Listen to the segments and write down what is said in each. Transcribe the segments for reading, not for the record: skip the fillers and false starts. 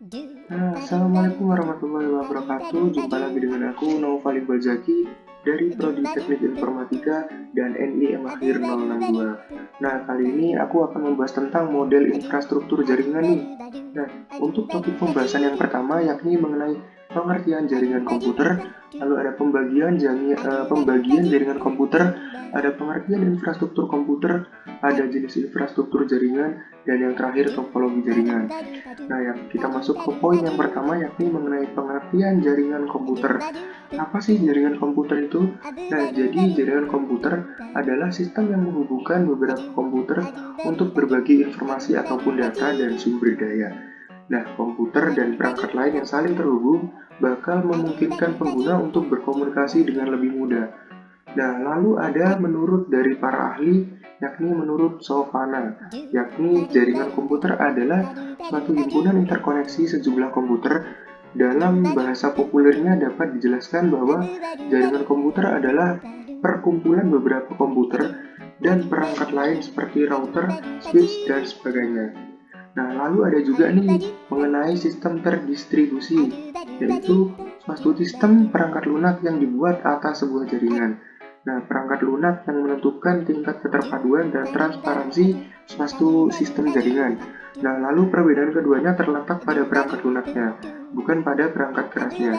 Assalamualaikum warahmatullahi wabarakatuh. Jumpa lagi dengan aku, Naufal Iqbal Zaki dari Prodi Teknik Informatika dan NIM akhir 062. Nah, kali ini aku akan membahas tentang model infrastruktur jaringan nih. Nah, untuk topik pembahasan yang pertama yakni mengenai pengertian jaringan komputer, lalu ada pembagian jaringan komputer, ada pengertian infrastruktur komputer, ada jenis infrastruktur jaringan, dan yang terakhir topologi jaringan. Nah, yang kita masuk ke poin yang pertama yakni mengenai pengertian jaringan komputer. Apa sih jaringan komputer itu? Nah, jadi jaringan komputer adalah sistem yang menghubungkan beberapa komputer untuk berbagi informasi ataupun data dan sumber daya. Nah, komputer dan perangkat lain yang saling terhubung bakal memungkinkan pengguna untuk berkomunikasi dengan lebih mudah. Nah, lalu ada menurut dari para ahli, yakni menurut Sofana, yakni jaringan komputer adalah suatu himpunan interkoneksi sejumlah komputer. Dalam bahasa populernya dapat dijelaskan bahwa jaringan komputer adalah perkumpulan beberapa komputer dan perangkat lain seperti router, switch, dan sebagainya. Nah, lalu ada juga nih mengenai sistem terdistribusi, yaitu suatu sistem perangkat lunak yang dibuat atas sebuah jaringan. Nah, perangkat lunak yang menentukan tingkat keterpaduan dan transparansi suatu sistem jaringan. Nah, lalu perbedaan keduanya terletak pada perangkat lunaknya, bukan pada perangkat kerasnya.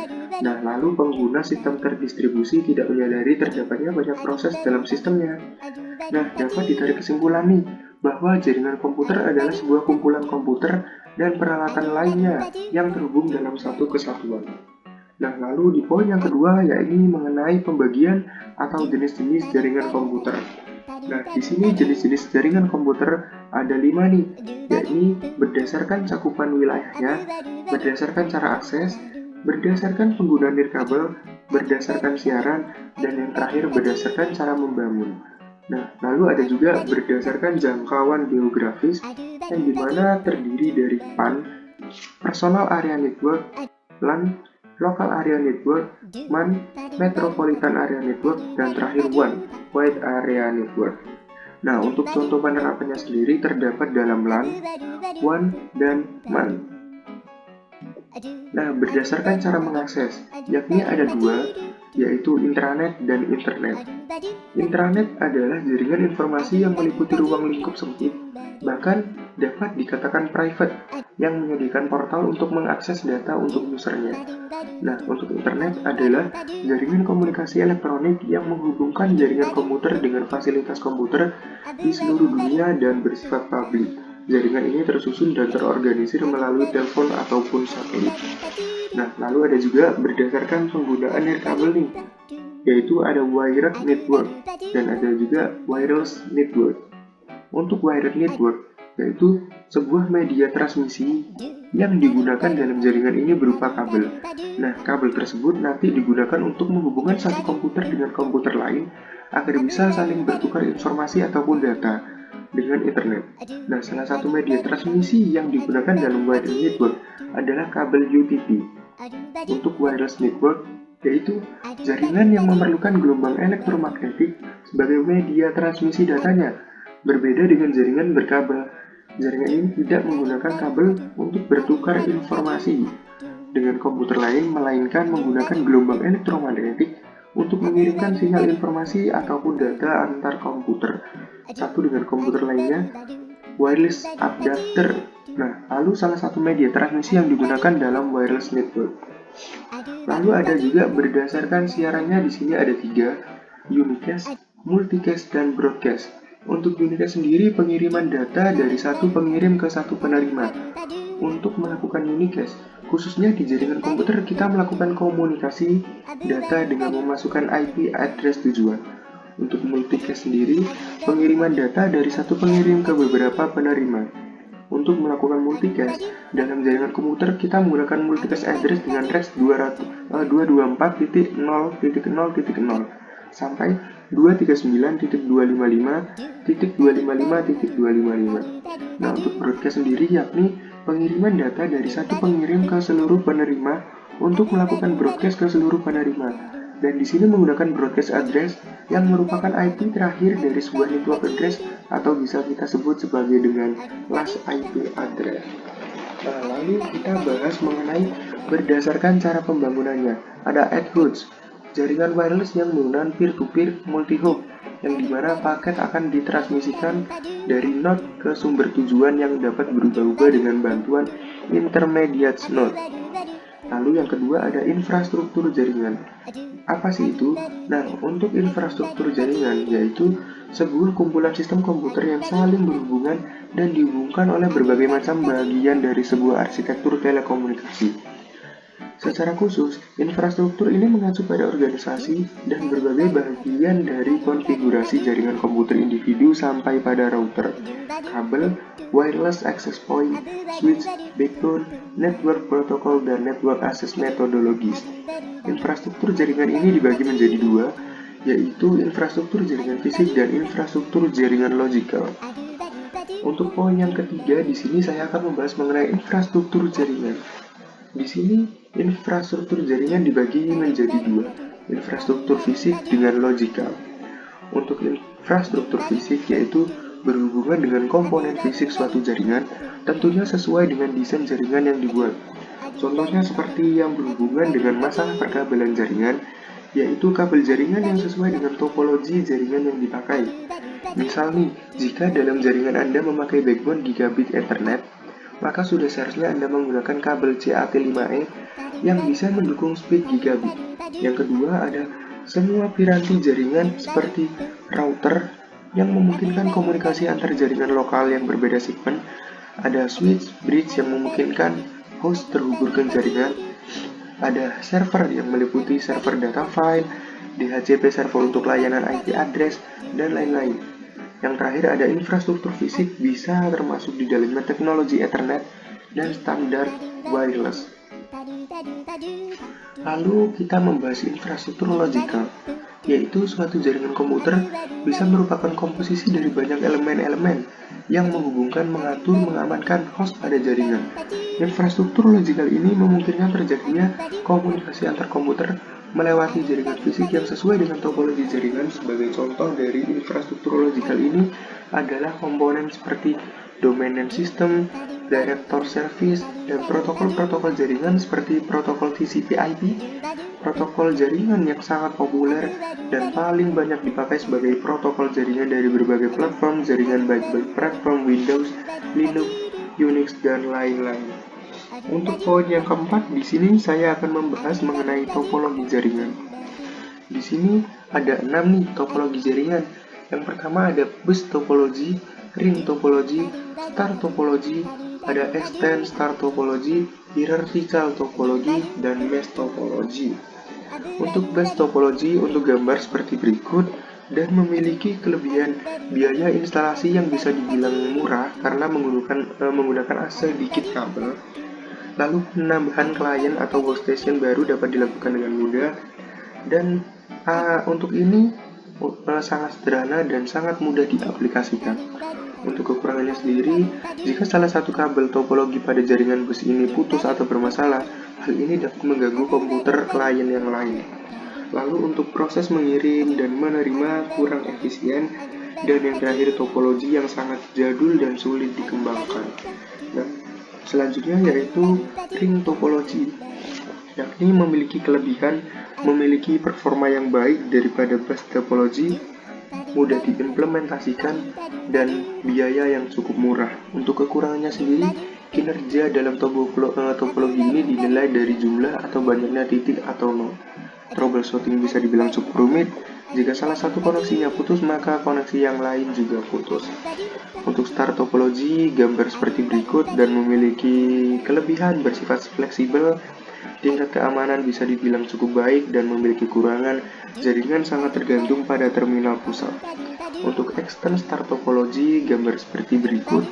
Nah, lalu pengguna sistem terdistribusi tidak menyadari terdapatnya banyak proses dalam sistemnya. Nah, dapat ditarik kesimpulan nih, bahwa jaringan komputer adalah sebuah kumpulan komputer dan peralatan lainnya yang terhubung dalam satu kesatuan. Nah, lalu di poin yang kedua yakni mengenai pembagian atau jenis-jenis jaringan komputer. Nah, di sini jenis-jenis jaringan komputer ada 5 nih, yakni berdasarkan cakupan wilayahnya, berdasarkan cara akses, berdasarkan penggunaan nirkabel, berdasarkan siaran, dan yang terakhir berdasarkan cara membangun. Nah, lalu ada juga berdasarkan jangkauan geografis yang dimana terdiri dari PAN, Personal Area Network, LAN, Local Area Network, MAN, Metropolitan Area Network, dan terakhir WAN, Wide Area Network. Nah, untuk contoh penerapannya sendiri terdapat dalam LAN, WAN, dan MAN. Nah, berdasarkan cara mengakses, yakni ada dua, yaitu intranet dan internet. Intranet adalah jaringan informasi yang meliputi ruang lingkup sempit, bahkan dapat dikatakan private, yang menyediakan portal untuk mengakses data untuk usernya. Nah, untuk internet adalah jaringan komunikasi elektronik yang menghubungkan jaringan komputer dengan fasilitas komputer di seluruh dunia dan bersifat publik. Jaringan ini tersusun dan terorganisir melalui telepon ataupun satelit. Nah, lalu ada juga berdasarkan penggunaan nirkabel nih, yaitu ada wired network dan ada juga wireless network. Untuk wired network, yaitu sebuah media transmisi yang digunakan dalam jaringan ini berupa kabel. Nah, kabel tersebut nanti digunakan untuk menghubungkan satu komputer dengan komputer lain agar bisa saling bertukar informasi ataupun data dengan internet. Nah, salah satu media transmisi yang digunakan dalam wired network adalah kabel UTP. Untuk wireless network, yaitu jaringan yang memerlukan gelombang elektromagnetik sebagai media transmisi datanya. Berbeda dengan jaringan berkabel, jaringan ini tidak menggunakan kabel untuk bertukar informasi dengan komputer lain, melainkan menggunakan gelombang elektromagnetik untuk mengirimkan sinyal informasi ataupun data antar komputer satu dengan komputer lainnya. Wireless adapter. Nah, lalu salah satu media transmisi yang digunakan dalam wireless network. Lalu ada juga berdasarkan siarannya, di sini ada 3, unicast, multicast, dan broadcast. Untuk unicast sendiri pengiriman data dari satu pengirim ke satu penerima. Untuk melakukan unicast, khususnya di jaringan komputer kita melakukan komunikasi data dengan memasukkan IP address tujuan. Untuk multicast sendiri, pengiriman data dari satu pengirim ke beberapa penerima. Untuk melakukan multicast, dalam jaringan komputer kita menggunakan multicast address dengan range 224.0.0.0 sampai 239.255.255.255. Nah, untuk broadcast sendiri yakni pengiriman data dari satu pengirim ke seluruh penerima untuk melakukan broadcast ke seluruh penerima. Dan di sini menggunakan broadcast address yang merupakan IP terakhir dari sebuah network address atau bisa kita sebut sebagai dengan last IP address. Nah, lalu kita bahas mengenai berdasarkan cara pembangunannya. Ada Edge, jaringan wireless yang menggunakan peer-to-peer multi-hop, yang dimana paket akan ditransmisikan dari node ke sumber tujuan yang dapat berubah-ubah dengan bantuan intermediate node. Lalu yang kedua ada infrastruktur jaringan. Apa sih itu? Nah, untuk infrastruktur jaringan yaitu sebuah kumpulan sistem komputer yang saling berhubungan dan dihubungkan oleh berbagai macam bagian dari sebuah arsitektur telekomunikasi. Secara khusus, infrastruktur ini mengacu pada organisasi dan berbagai bagian dari konfigurasi jaringan komputer individu sampai pada router, kabel, wireless access point, switch, backbone, network protocol, dan network access methodologies. Infrastruktur jaringan ini dibagi menjadi dua, yaitu infrastruktur jaringan fisik dan infrastruktur jaringan logikal. Untuk poin yang ketiga, di sini saya akan membahas mengenai infrastruktur jaringan. Di sini, infrastruktur jaringan dibagi menjadi dua, infrastruktur fisik dengan logikal. Untuk infrastruktur fisik yaitu berhubungan dengan komponen fisik suatu jaringan, tentunya sesuai dengan desain jaringan yang dibuat. Contohnya seperti yang berhubungan dengan masalah perkabelan jaringan, yaitu kabel jaringan yang sesuai dengan topologi jaringan yang dipakai. Misal nih, jika dalam jaringan Anda memakai backbone gigabit Ethernet, maka sudah seharusnya Anda menggunakan kabel CAT5E yang bisa mendukung speed gigabit. Yang kedua ada semua piranti jaringan seperti router yang memungkinkan komunikasi antar jaringan lokal yang berbeda segmen. Ada switch, bridge yang memungkinkan host terhubung ke jaringan. Ada server yang meliputi server data file, DHCP server untuk layanan IP address, dan lain-lain. Yang terakhir ada infrastruktur fisik bisa termasuk di dalamnya teknologi Ethernet dan standar wireless. Lalu kita membahas infrastruktur logikal, yaitu suatu jaringan komputer bisa merupakan komposisi dari banyak elemen-elemen yang menghubungkan, mengatur, mengamankan host pada jaringan. Infrastruktur logikal ini memungkinkan terjadinya komunikasi antar komputer melewati jaringan fisik yang sesuai dengan topologi jaringan. Sebagai contoh dari infrastruktur logikal ini adalah komponen seperti domain name system, director service, dan protokol-protokol jaringan seperti protokol TCP/IP, protokol jaringan yang sangat populer dan paling banyak dipakai sebagai protokol jaringan dari berbagai platform jaringan baik platform Windows, Linux, Unix, dan lain-lain. Untuk poin yang keempat, di sini saya akan membahas mengenai topologi jaringan. Di sini ada 6 nih topologi jaringan. Yang pertama ada bus topologi, ring topologi, star topologi, ada extend star topologi, hierarchical topologi, dan mesh topologi. Untuk bus topologi untuk gambar seperti berikut dan memiliki kelebihan biaya instalasi yang bisa dibilang murah karena menggunakan sedikit kabel. Lalu penambahan klien atau workstation baru dapat dilakukan dengan mudah dan untuk ini sangat sederhana dan sangat mudah diaplikasikan. Untuk kekurangannya sendiri, jika salah satu kabel topologi pada jaringan bus ini putus atau bermasalah, hal ini dapat mengganggu komputer klien yang lain. Lalu untuk proses mengirim dan menerima kurang efisien, dan yang terakhir topologi yang sangat jadul dan sulit dikembangkan. Nah, selanjutnya yaitu ring topologi, yakni memiliki kelebihan memiliki performa yang baik daripada bus topologi, mudah diimplementasikan, dan biaya yang cukup murah. Untuk kekurangannya sendiri, kinerja dalam topologi ini dinilai dari jumlah atau banyaknya titik atau node. Troubleshooting bisa dibilang cukup rumit. Jika salah satu koneksinya putus, maka koneksi yang lain juga putus. Untuk star topologi, gambar seperti berikut dan memiliki kelebihan bersifat fleksibel. Tingkat keamanan bisa dibilang cukup baik dan memiliki kekurangan jaringan sangat tergantung pada terminal pusat. Untuk extend star topologi, gambar seperti berikut.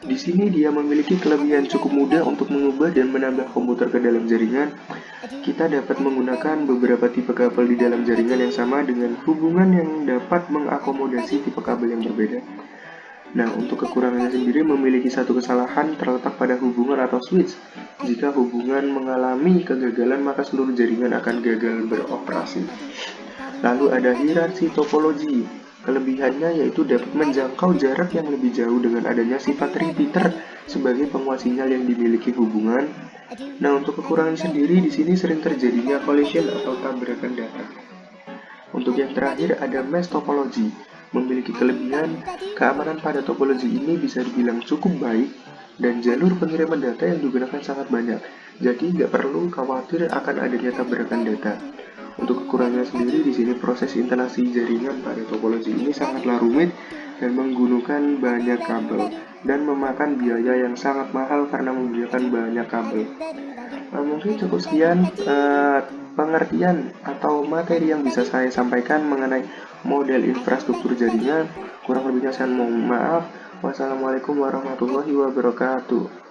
Di sini dia memiliki kelebihan cukup mudah untuk mengubah dan menambah komputer ke dalam jaringan. Kita dapat menggunakan beberapa tipe kabel di dalam jaringan yang sama dengan hubungan yang dapat mengakomodasi tipe kabel yang berbeda. Nah, untuk kekurangannya sendiri memiliki satu kesalahan terletak pada hubungan atau switch. Jika hubungan mengalami kegagalan, maka seluruh jaringan akan gagal beroperasi. Lalu ada hierarki topologi. Kelebihannya yaitu dapat menjangkau jarak yang lebih jauh dengan adanya sifat repeater sebagai penguat sinyal yang dimiliki hubungan. Nah, untuk kekurangan sendiri di sini sering terjadinya collision atau tabrakan data. Untuk yang terakhir ada mesh topology. Memiliki kelebihan, keamanan pada topologi ini bisa dibilang cukup baik dan jalur pengiriman data yang digunakan sangat banyak. Jadi nggak perlu khawatir akan adanya tabrakan data. Untuk kekurangannya sendiri di sini proses instalasi jaringan pada topologi ini sangatlah rumit dan menggunakan banyak kabel dan memakan biaya yang sangat mahal karena menggunakan banyak kabel. Mungkin cukup sekian pengertian atau materi yang bisa saya sampaikan mengenai model infrastruktur jaringan. Kurang lebihnya saya mohon maaf. Wassalamualaikum warahmatullahi wabarakatuh.